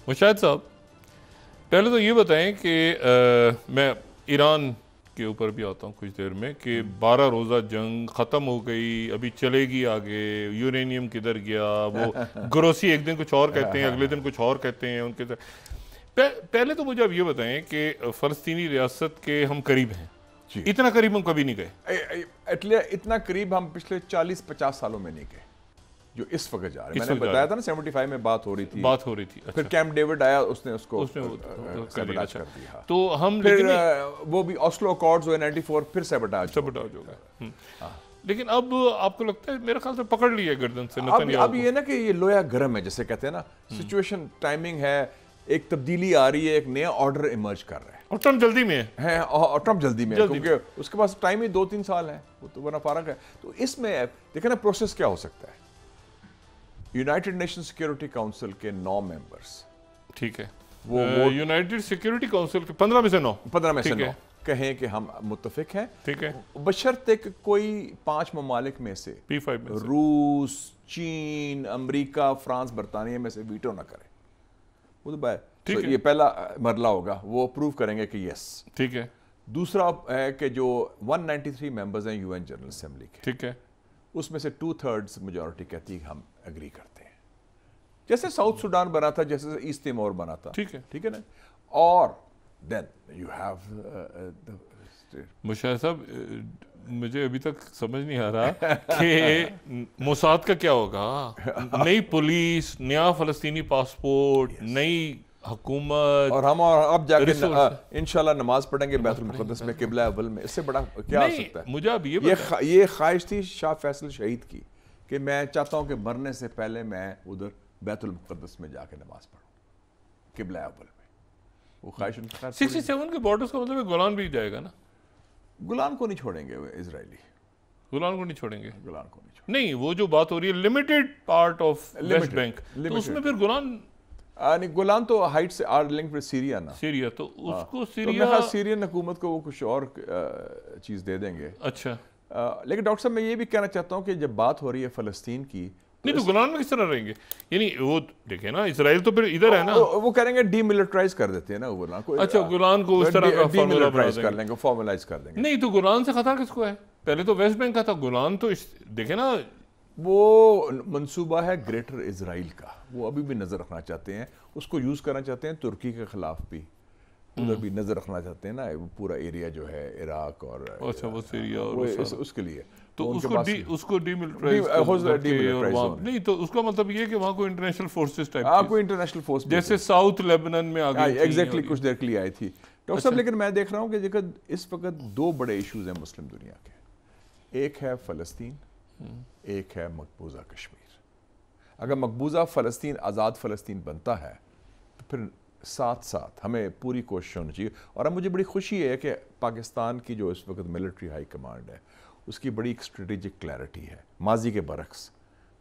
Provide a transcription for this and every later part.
مشاہد صاحب، پہلے تو یہ بتائیں کہ میں ایران کے اوپر بھی آتا ہوں کچھ دیر میں کہ 12 روزہ جنگ ختم ہو گئی، ابھی چلے گی آگے، یورینیم کدھر گیا، وہ گروسی ایک دن کچھ اور کہتے ہیں، اگلے دن کچھ اور کہتے ہیں ان کے پہلے تو مجھے اب یہ بتائیں کہ فلسطینی ریاست کے ہم قریب ہیں، اتنا قریب ہم کبھی نہیں گئے، اتنا قریب ہم پچھلے 40-50 سالوں میں نہیں گئے جو اس وقت جا رہے ہیں. میں نے بتایا تھا نا 75 میں بات ہو رہی تھی. پھر کیمپ ڈیوڈ آیا، اس نے اس کو سیبوٹاج کر دیا. تو ہم پھر وہ بھی آسلو اکارڈز ہوئے 94، پھر سیبوٹاج ہو گیا. لیکن اب آپ کو لگتا ہے میرے خیال سے پکڑ لی ہے گردن سے اب یہ نا کہ یہ لویا گرم ہے جسے کہتے ہیں نا، سچویشن ٹائمنگ ہے، ایک تبدیلی آ رہی ہے، ایک نیا آرڈر ایمرج کر رہے ہیں، اور ٹرمپ جلدی میں ہے. اور ٹرمپ جلدی میں ہے کیونکہ اس کے پاس ٹائم ہی 2-3 سال ہے، وہ تو ورنہ فارغ ہے. تو اس میں دیکھیں نا پروسیس کیا ہو سکتا ہے. یونائٹڈ نیشن سیکیورٹی کاؤنسل کے 9 ممبرز، ٹھیک ہے، وہ یونائٹڈ سیکیورٹی کاؤنسل کے 15 میں سے 9 کہیں کہ ہم متفق ہیں، ٹھیک ہے، بشرطے کہ کوئی 5 ممالک میں سے P5 میں سے روس، چین، امریکہ، فرانس، برطانیہ میں سے ویٹو نہ کرے. تو یہ پہلا مرحلہ ہوگا، وہ اپروو کریں گے کہ یس، ٹھیک ہے. دوسرا ہے کہ جو 193 ممبرز ہیں یو این جنرل اسمبلی کے، ٹھیک ہے، اس میں سے 2/3 میجورٹی کہتی ہے ہم اگری کرتے ہیں، جیسے ساؤتھ سوڈان بنا تھا، جیسے ایسٹ تیمور بنا تھا، ٹھیک ہے نا. اور دین یو ہیو مشاہد صاحب، مجھے ابھی تک سمجھ نہیں آ رہا کہ موساد کا کیا ہوگا. نئی پولیس، نیا فلسطینی پاسپورٹ، نئی حکومت، اور ہم اب جا کے انشاءاللہ نماز پڑھیں گے بیت المقدس میں، قبلہ اول میں. اس سے بڑا کیا ہو سکتا ہے؟ مجھے اب یہ خواہش تھی شاہ فیصل شہید کی کہ میں چاہتا ہوں کہ مرنے سے پہلے میں ادھر بیت المقدس میں جا کے نماز پڑھوں قبلہ اول میں. وہ خواہش 67 کے بارڈرز کا مطلب ہے گولان بھی جائے گا نا؟ گولان کو نہیں چھوڑیں گے اسرائیلی، گولان کو نہیں چھوڑیں گے، گولان کو نہیں چھوڑیں نہیں. وہ جو بات ہو رہی ہے limited part of West Bank, تو اس میں پھر گولان گولان تو ہائٹ سے آر لنک ود سیریا نا، سیریا، تو اس کو سیرین حکومت کو وہ کچھ اور چیز دے دیں گے. اچھا، لیکن ڈاکٹر صاحب میں یہ بھی کہنا چاہتا ہوں کہ جب بات ہو رہی ہے فلسطین کی، نہیں تو گولان میں کس طرح رہیں گے؟ یعنی وہ دیکھیں نا، اسرائیل تو پھر ادھر ہے نا، وہ کریں گے ڈی ملٹرائز کر دیتے ہیں نا گولان کو. اچھا، گولان کو اس طرح کا ڈی ملٹرائز کر لیں گے، فارملائز کر دیں گے. نہیں تو گولان سے خطرہ کس کو ہے؟ پہلے تو ویسٹ بینک کا تھا، گولان تو دیکھیں نا، وہ منصوبہ ہے گریٹر اسرائیل کا، وہ ابھی بھی نظر رکھنا چاہتے ہیں، اس کو یوز کرنا چاہتے ہیں ترکی کے خلاف بھی، ادھر بھی نظر رکھنا چاہتے ہیں نا، پورا ایریا جو ہے عراق اور اچھا وہ سیریا اور اس کے لیے. تو اس کو ڈی ملٹرائز نہیں، تو اس کا مطلب یہ ہے کہ وہاں کوئی انٹرنیشنل فورسز ٹائپ کوئی انٹرنیشنل فورس جیسے ساؤتھ لیبنان میں آگئی تھی، ایگزیکٹلی کچھ دیر کے لیے آئی تھی ڈاکٹر صاحب. لیکن میں دیکھ رہا ہوں کہ اس وقت 2 بڑے ایشوز ہیں مسلم دنیا کے، ایک ہے فلسطین، ایک ہے مقبوضہ کشمیر. اگر مقبوضہ فلسطین آزاد فلسطین بنتا ہے تو پھر ساتھ ساتھ ہمیں پوری کوشش ہونی چاہیے. اور اب مجھے بڑی خوشی ہے کہ پاکستان کی جو اس وقت ملٹری ہائی کمانڈ ہے اس کی بڑی ایک اسٹریٹجک کلیئرٹی ہے، ماضی کے برعکس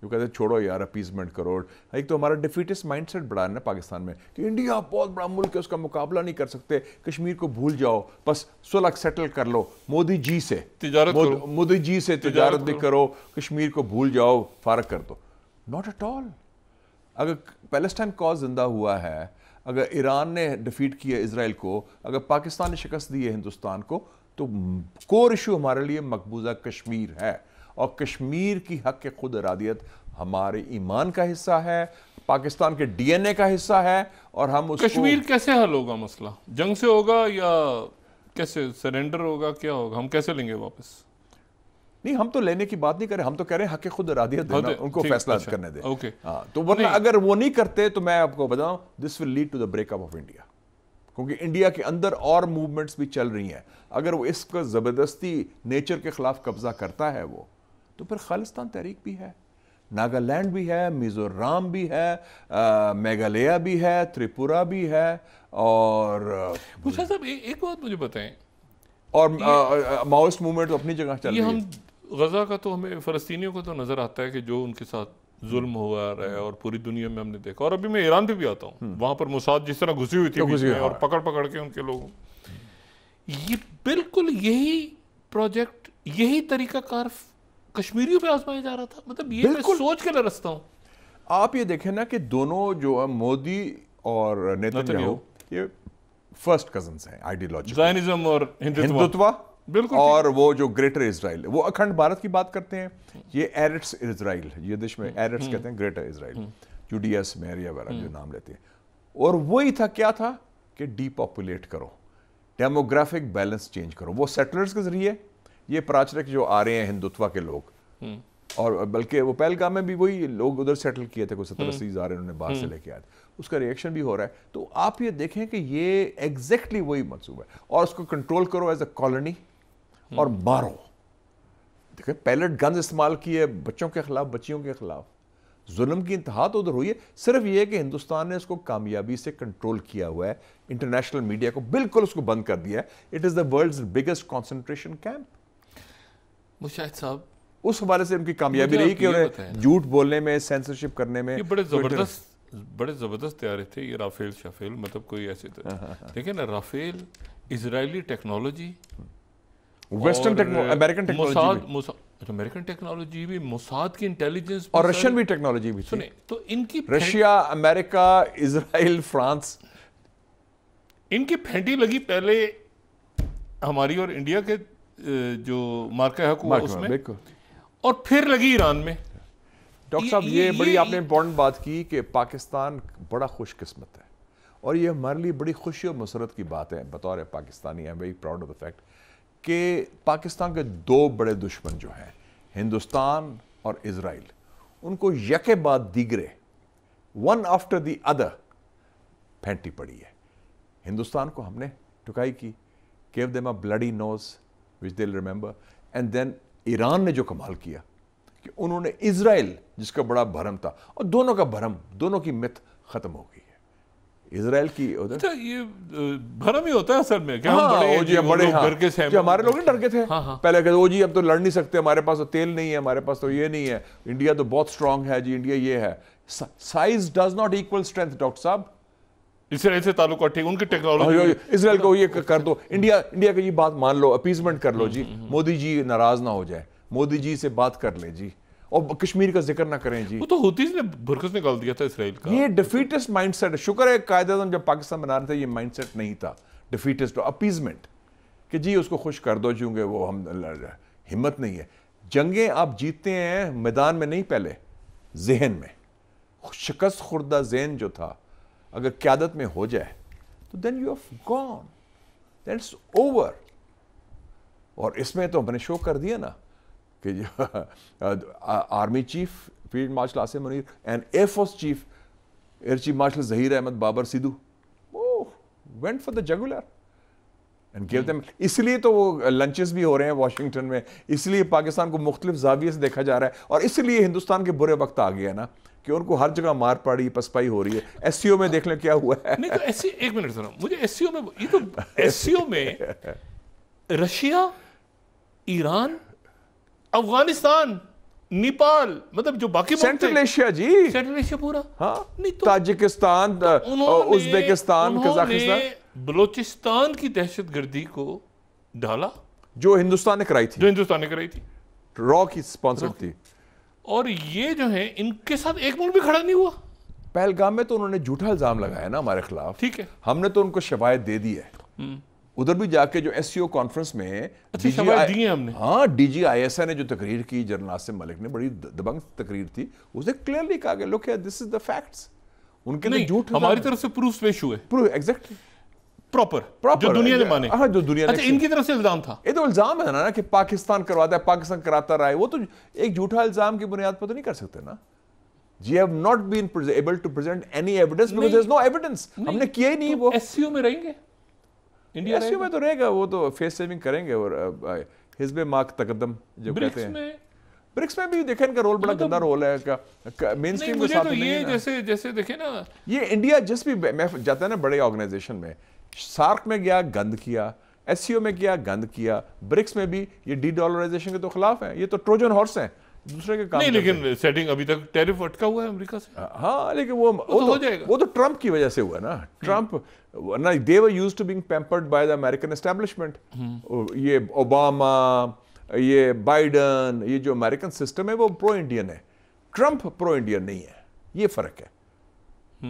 جو کہتے ہیں چھوڑو یار اپیزمنٹ کرو. ایک تو ہمارا ڈیفیٹسٹ مائنڈ سیٹ بڑا ہے نا پاکستان میں کہ انڈیا بہت بڑا ملک ہے، اس کا مقابلہ نہیں کر سکتے، کشمیر کو بھول جاؤ، بس صلح سیٹل کر لو، مودی جی سے تجارت بھی کرو، کشمیر کو بھول جاؤ، فارغ کر دو. Not at all. اگر پیلسٹائن کاز زندہ ہوا ہے، اگر ایران نے ڈیفیٹ کیا اسرائیل کو، اگر پاکستان نے شکست دی ہے ہندوستان کو، تو کور ایشو ہمارے لیے مقبوضہ کشمیر ہے. اور کشمیر کی حق خود ارادیت ہمارے ایمان کا حصہ ہے، پاکستان کے ڈی این اے کا حصہ ہے. اور ہم اس کشمیر کیسے حل ہوگا مسئلہ؟ جنگ سے ہوگا یا کیسے سرنڈر ہوگا؟ کیا ہوگا؟ ہم کیسے لیں گے واپس؟ نہیں، ہم تو لینے کی بات نہیں کر رہے، ہم تو کہہ رہے ہیں حق خود ارادیت دینا، ان کو فیصلہ کرنے دیں. تو ورنہ اگر وہ نہیں کرتے تو میں آپ کو بتاؤں this will lead to the break up of India, کیونکہ انڈیا کے اندر اور موومنٹس بھی چل رہی ہیں. اگر وہ اس کا زبردستی نیچر کے خلاف قبضہ کرتا ہے وہ، تو پھر خالستان تحریک بھی ہے، ناگالینڈ بھی ہے، میزورام بھی ہے، میگھالیہ بھی ہے، تریپورا بھی ہے. اور مشاہد صاحب ایک بات مجھے بتائیں، اور ماؤسٹ موومنٹ تو اپنی جگہ چل رہی ہے. ہم غزہ کا تو ہمیں فلسطینیوں کو تو نظر آتا ہے کہ جو ان کے ساتھ ظلم ہوا رہا ہے، اور پوری دنیا میں ہم نے دیکھا. اور ابھی میں ایران پہ بھی آتا ہوں، وہاں پر موساد جس طرح گھسی ہوئی تھی بیچ میں، اور پکڑ پکڑ کے ان کے لوگوں، یہ بالکل یہی پروجیکٹ، یہی طریقہ کار کشمیریوں پہ آزمایا جا رہا تھا. مطلب یہ میں سوچ کے لرزتا ہوں. آپ یہ دیکھیں نا کہ دونوں جو مودی اور نیتن یہ فرسٹ کزنز ہیں آئیڈیالوجی، زائنزم اور ہندوتوا بالکل، اور وہ جو گریٹر اسرائیل، وہ اکھنڈ بھارت کی بات کرتے ہیں، یہ ایرٹس اسرائیل، یہ دیش میں ایرٹس کہتے ہیں گریٹر اسرائیل، جوڈیا سمیریا وغیرہ جو نام لیتے ہیں، اور وہی تھا کیا تھا کہ ڈی پاپولیٹ کرو، ڈیموگرافک بیلنس چینج کرو، وہ سیٹلرز کے ذریعے، یہ پراچرک جو آ رہے ہیں ہندوتوا کے لوگ، اور بلکہ وہ پہلگام میں بھی وہی لوگ ادھر سیٹل کیے تھے، کوئی 70-80 ہزار انہوں نے باہر سے لے کے آئے تھے، اس کا ریئیکشن بھی ہو رہا ہے، تو آپ یہ دیکھیں کہ یہ ایگزیکٹلی وہی منصوبہ ہے، اور اس کو کنٹرول کرو ایز اے کالونی اور مارو، دیکھیں پیلٹ گنز استعمال کیے بچوں کے خلاف، بچیوں کے خلاف، ظلم کی انتہا تو ادھر ہوئی ہے، صرف یہ کہ ہندوستان نے اس کو کامیابی سے کنٹرول کیا ہوا ہے، انٹرنیشنل میڈیا کو بالکل اس کو بند کر دیا ہے، it is the world's biggest concentration camp. Mushahid صاحب اس حوالے سے ان کی کامیابی رہی کہ انہیں جھوٹ بولنے میں، سینسرشپ کرنے میں، یہ بڑے زبردست طیارے تھے یہ رافیل شافیل، مطلب کوئی ایسے دیکھیں نا، Rafale Israeli technology, western American technology, American technology بھی، موساد کی انٹیلیجنس اور رشین بھی ٹیکنالوجی بھی تھی، تو ان کی رشیا، امریکہ، اسرائیل، فرانس، ان کی پھینٹی لگی پہلے ہماری اور انڈیا کے جو مارکہ حق ہوا اس میں، اور پھر لگی ایران میں۔ ڈاکٹر صاحب یہ بڑی آپ نے امپورٹنٹ بات کی کہ پاکستان بڑا خوش قسمت ہے، اور یہ ہمارے لیے بڑی خوشی اور مسرت کی بات ہے بطور Pakistani, I'm very proud of the fact کہ پاکستان کے دو بڑے دشمن جو ہیں ہندوستان اور اسرائیل، ان کو یکے بعد دیگرے ون آفٹر دی ادر پھینٹی پڑی ہے۔ ہندوستان کو ہم نے ٹکائی کی، gave them a bloody nose which they'll remember, and then Iran نے جو کمال کیا کہ انہوں نے اسرائیل جس کا بڑا بھرم تھا، اور دونوں کا بھرم، دونوں کی مت ختم ہو گئی ہے۔ اسرائیل کی یہ بھرم ہی ہوتا ہے اصل میں، کہ ہمارے لوگ ڈر کے تھے پہلے، کہتے او جی اب تو لڑ نہیں سکتے، ہمارے پاس تو تیل نہیں ہے، ہمارے پاس تو یہ نہیں ہے، انڈیا تو بہت اسٹرانگ ہے جی، انڈیا یہ ہے۔ Size does not equal strength doctor صاحب۔ اسرائیل سے تعلقات ٹھیک، ان کی ٹیکنالوجی، اسرائیل کو یہ کر دو، انڈیا کی یہ بات مان لو، اپیزمنٹ کر لو جی، مودی جی ناراض نہ ہو جائے، مودی جی سے بات کر لیں جی، اور کشمیر کا ذکر نہ کریں جی۔ وہ تو ہوتیز نے برکس نکال دیا تھا اسرائیل کا۔ یہ ڈیفیٹسٹ مائنڈ سیٹ ہے، شکر ہے قائد اعظم جب پاکستان بنا رہے تھے یہ مائنڈ سیٹ نہیں تھا، ڈیفیٹسٹ اپیزمنٹ، کہ جی اس کو خوش کر دو چونکہ وہ ہم ہمت نہیں ہے۔ جنگیں آپ جیتتے ہیں میدان میں نہیں، پہلے ذہن میں، شکست خوردہ ذہن جو تھا اگر قیادت میں ہو جائے تو then you have gone, that's over۔ اور اس میں تو ہم نے شو کر دیا نا کہ جو army chief field marshal Asim Munir and air force chief air chief marshal Zaheer Ahmed Babar Sidhu went for the jugular and gave them، اس لیے تو وہ لنچز بھی ہو رہے ہیں واشنگٹن میں، اس لیے پاکستان کو مختلف زاویے سے دیکھا جا رہا ہے، اور اس لیے ہندوستان کے برے وقت آ گیا نا کہ ان کو ہر جگہ مار پاڑی، پسپائی ہو رہی ہے۔ ایس سی او میں دیکھ لیں کیا ہوا ہے۔ نہیں تو ایسی، ایک منٹ سنو مجھے، ایس سی او میں، یہ تو ایس سی او میں رشیا، ایران، افغانستان، نیپال، مطلب جو باقی سینٹرل ایشیا جی، سینٹرل ایشیا پورا، ہاں، تاجکستان، ازبیکستان، قزاقستان، بلوچستان کی دہشت گردی کو ڈالا جو ہندوستان نے کرائی تھی، را کی سپانسر تھی، اور یہ جو ہیں ان کے ساتھ ایک ملک بھی کھڑا نہیں ہوا۔ پہلگام میں تو انہوں نے جھوٹا الزام لگایا نا ہمارے خلاف، ٹھیک ہے، ہم نے تو ان کو شواہد دے دی ہے، ادھر بھی جا کے جو ایس سی او کانفرنس میں شواہد دی ہیں ہم نے، ہاں D G I S I نے جو تقریر کی، جنرل عاصم ملک نے، بڑی دبنگ تقریر تھی، اس نے کلیئرلی کہا کہ لک دس از دا فیکٹس، ان کے نہیں جھوٹ ہماری طرف سے پروف پیش ہوئے، ایگزیکٹلی پراپر جو دنیا نے مانے، ہاں جو دنیا نے، اچھا ان کی طرف سے الزام تھا، یہ تو الزام ہے نا کہ پاکستان کرواتا ہے، پاکستان کراتا رہا ہے، وہ تو ایک جھوٹا الزام کی بنیاد پر تو نہیں کر سکتے نا۔ You have not been able to present any evidence because there is no evidence، ہم نے کیا ہی نہیں۔ وہ ایس سی او میں رہیں گے، انڈیا ایس سی او میں تو رہے گا، وہ تو فیس سیونگ کریں گے، اور حزب ماک تقدم جو کہتے ہیں، برکس میں بھی دیکھیں ان کا رول بڑا گندا رول ہے، مین اسٹریم کے ساتھ نہیں ہے۔ جیسے دیکھیں نا، یہ انڈیا جس بھی میں جاتا ہے نا بڑے آرگنائزیشن میں، سارک میں گیا گند کیا، ایس سی او میں گیا گند کیا، برکس میں بھی یہ ڈی ڈالرائزیشن کے تو خلاف ہیں، یہ تو ٹروجن ہارس ہیں دوسرے کے کام نہیں، لیکن سیٹنگ ابھی تک ٹیرف اٹکا ہوا ہے امریکہ سے، ہاں، لیکن وہ تو ٹرمپ کی وجہ سے ہوا نا، ٹرمپ ورنہ they were used to being pampered by the American establishment، یہ اوباما، یہ بائیڈن، یہ جو امریکن سسٹم ہے وہ پرو انڈین ہے، ٹرمپ پرو انڈین نہیں ہے، یہ فرق ہے۔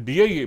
DIA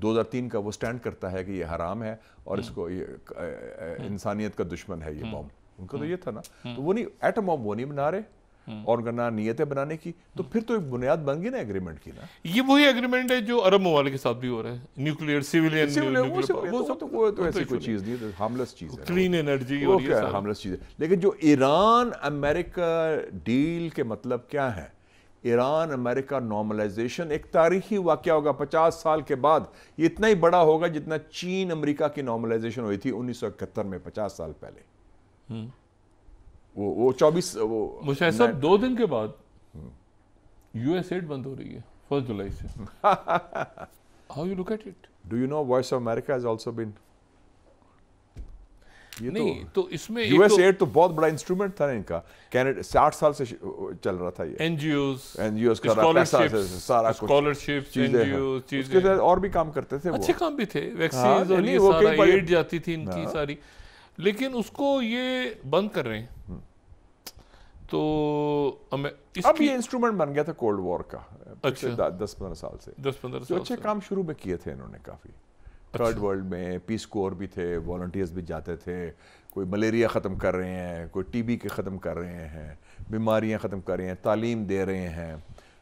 2003 کا وہ سٹینڈ کرتا ہے کہ یہ حرام ہے اور اس کو انسانیت کا دشمن ہے یہ بم. ان کا تو یہ تھا نا. تو وہ نہیں ایٹم بم وہ نہیں بنا رہے اور کرنا نیتیں بنانے کی, تو پھر تو ایک بنیاد بن گئی نا ایگریمنٹ کی نا. یہ وہی ایگریمنٹ ہے جو عرب ممالک کے ساتھ بھی ہو رہا ہے, نیوکلیئر سیویلین, وہ تو ایسی کوئی چیز نہیں ہے, ہارملیس چیز ہے, کلین انرجی, وہ کیا ہارملیس چیز ہے. لیکن جو ایران امریکہ ڈیل کے مطلب کیا ہے, ایران امریکہ نارملائزیشن ایک تاریخی واقعہ ہوگا 50 سال کے بعد. یہ اتنا ہی بڑا ہوگا جتنا چین امریکہ کی نارملائزیشن ہوئی تھی 1971 میں, 50 سال پہلے. وہ 24 مشاہد صاحب 2 دن کے بعد یو ایس ایڈ بند ہو رہی ہے 1 جولائی سے. How you look at it? Do you know Voice of America has also been نہیں تو اس میں یو ایس ایڈ تو بہت بڑا انسٹرومنٹ تھا ان کا, کینیڈا 60 سال سے چل رہا تھا. یہ این جی اوز کا سارا اسکالرشپس, این جی اوز, اس کے ساتھ اور بھی کام کرتے تھے, اچھے کام بھی تھے, ویکسینز اور یہ سارا ایڈ جاتی تھی ان کی ساری, لیکن اس کو یہ بند کر رہے ہیں. تو اب یہ انسٹرومنٹ بن گیا تھا کولڈ وار کا 10-15 سال سے. 10-15 سال اچھے کام شروع میں کیے تھے انہوں نے کافی. تھرڈ ورلڈ میں پیس کور بھی تھے, والنٹیئرز بھی جاتے تھے, کوئی ملیریا ختم کر رہے ہیں, کوئی ٹی بی کے ختم کر رہے ہیں, بیماریاں ختم کر رہے ہیں, تعلیم دے رہے ہیں,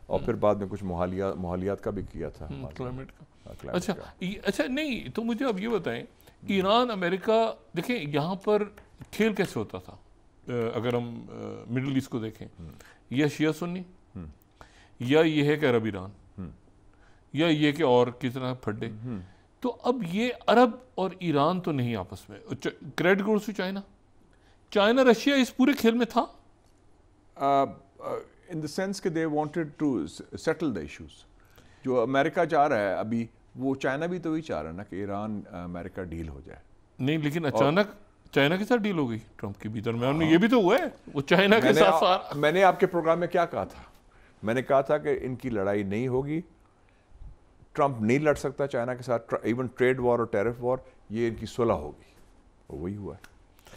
اور پھر بعد میں کچھ ماحولیات کا بھی کیا تھا, کلائمیٹ کا. اچھا نہیں تو مجھے اب یہ بتائیں, ایران امریکہ دیکھیں یہاں پر کھیل کیسے ہوتا تھا اگر ہم مڈل ایسٹ کو دیکھیں, یا شیعہ سنی, یا یہ ہے کہ عرب ایران, یا یہ کہ اور کس طرح پھڈے. تو اب یہ عرب اور ایران تو نہیں آپس میں, credit goes to China, China Russia اس پورے کھیل میں تھا ان دا سینس کہ they wanted to settle the issues. جو امریکہ چاہ رہا ہے ابھی, وہ چائنا بھی تو وہی چاہ رہا ہے نا کہ ایران امریکہ ڈیل ہو جائے. نہیں لیکن اچانک چائنا کے ساتھ ڈیل ہو گئی ٹرمپ کے بھی درمیان میں, یہ بھی تو ہوا ہے, وہ چائنا کے ساتھ. میں نے آپ کے پروگرام میں کیا کہا تھا, میں نے کہا تھا کہ ان کی لڑائی نہیں ہوگی, ٹرمپ نہیں لڑ سکتا چائنا کے ساتھ, ایون ٹریڈ وار اور ٹیرف وار, یہ ان کی صلح ہوگی, وہی ہوا ہے.